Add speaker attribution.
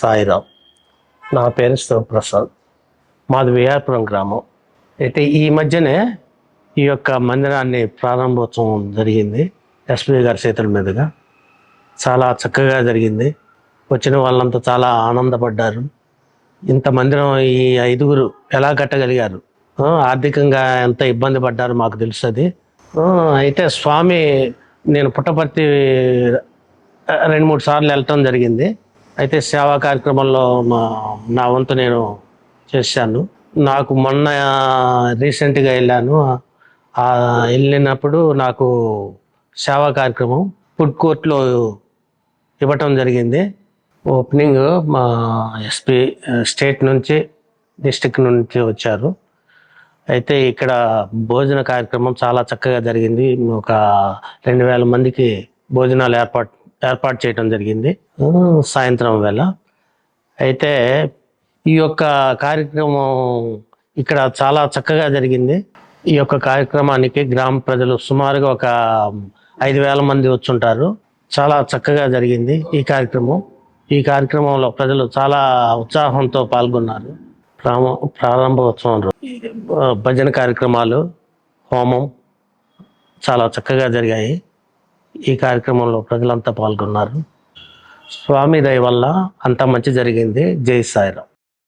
Speaker 1: సాయిరామ్. నా పేరు శివప్రసాద్. మాది విఆర్పురం గ్రామం. అయితే ఈ మధ్యనే ఈ యొక్క మందిరాన్ని ప్రారంభోత్సవం జరిగింది ఎస్పీ గారి చేతుల మీదుగా. చాలా చక్కగా జరిగింది. వచ్చిన వాళ్ళంతా చాలా ఆనందపడ్డారు. ఇంత మందిరం ఈ 5గురు ఎలా కట్టగలిగారు, ఆర్థికంగా ఎంత ఇబ్బంది పడ్డారు మాకు తెలుస్తుంది. అయితే స్వామి, నేను పుట్టపర్తి 2-3 సార్లు వెళ్ళటం జరిగింది. అయితే సేవా కార్యక్రమంలో నా వంతు నేను చేశాను. నాకు మొన్న రీసెంట్గా వెళ్ళాను. వెళ్ళినప్పుడు నాకు సేవా కార్యక్రమం ఫుడ్ కోర్ట్లో ఇవ్వటం జరిగింది. ఓపెనింగ్ మా ఎస్పీ స్టేట్ నుంచి, డిస్టిక్ నుంచి వచ్చారు. అయితే ఇక్కడ భోజన కార్యక్రమం చాలా చక్కగా జరిగింది. ఒక 2000 మందికి భోజనాలు ఏర్పాటు చేయడం జరిగింది సాయంత్రం వేళ. అయితే ఈ యొక్క కార్యక్రమం ఇక్కడ చాలా చక్కగా జరిగింది. ఈ యొక్క కార్యక్రమానికి గ్రామ ప్రజలు సుమారుగా ఒక 5000 మంది వచ్చుంటారు. చాలా చక్కగా జరిగింది ఈ కార్యక్రమం. ఈ కార్యక్రమంలో ప్రజలు చాలా ఉత్సాహంతో పాల్గొన్నారు. ప్రారంభోత్సవం భజన కార్యక్రమాలు, హోమం చాలా చక్కగా జరిగాయి. ఈ కార్యక్రమంలో ప్రజలంతా పాల్గొన్నారు. స్వామి దయ వల్ల అంతా మంచి జరిగింది. జై సాయిరామ్.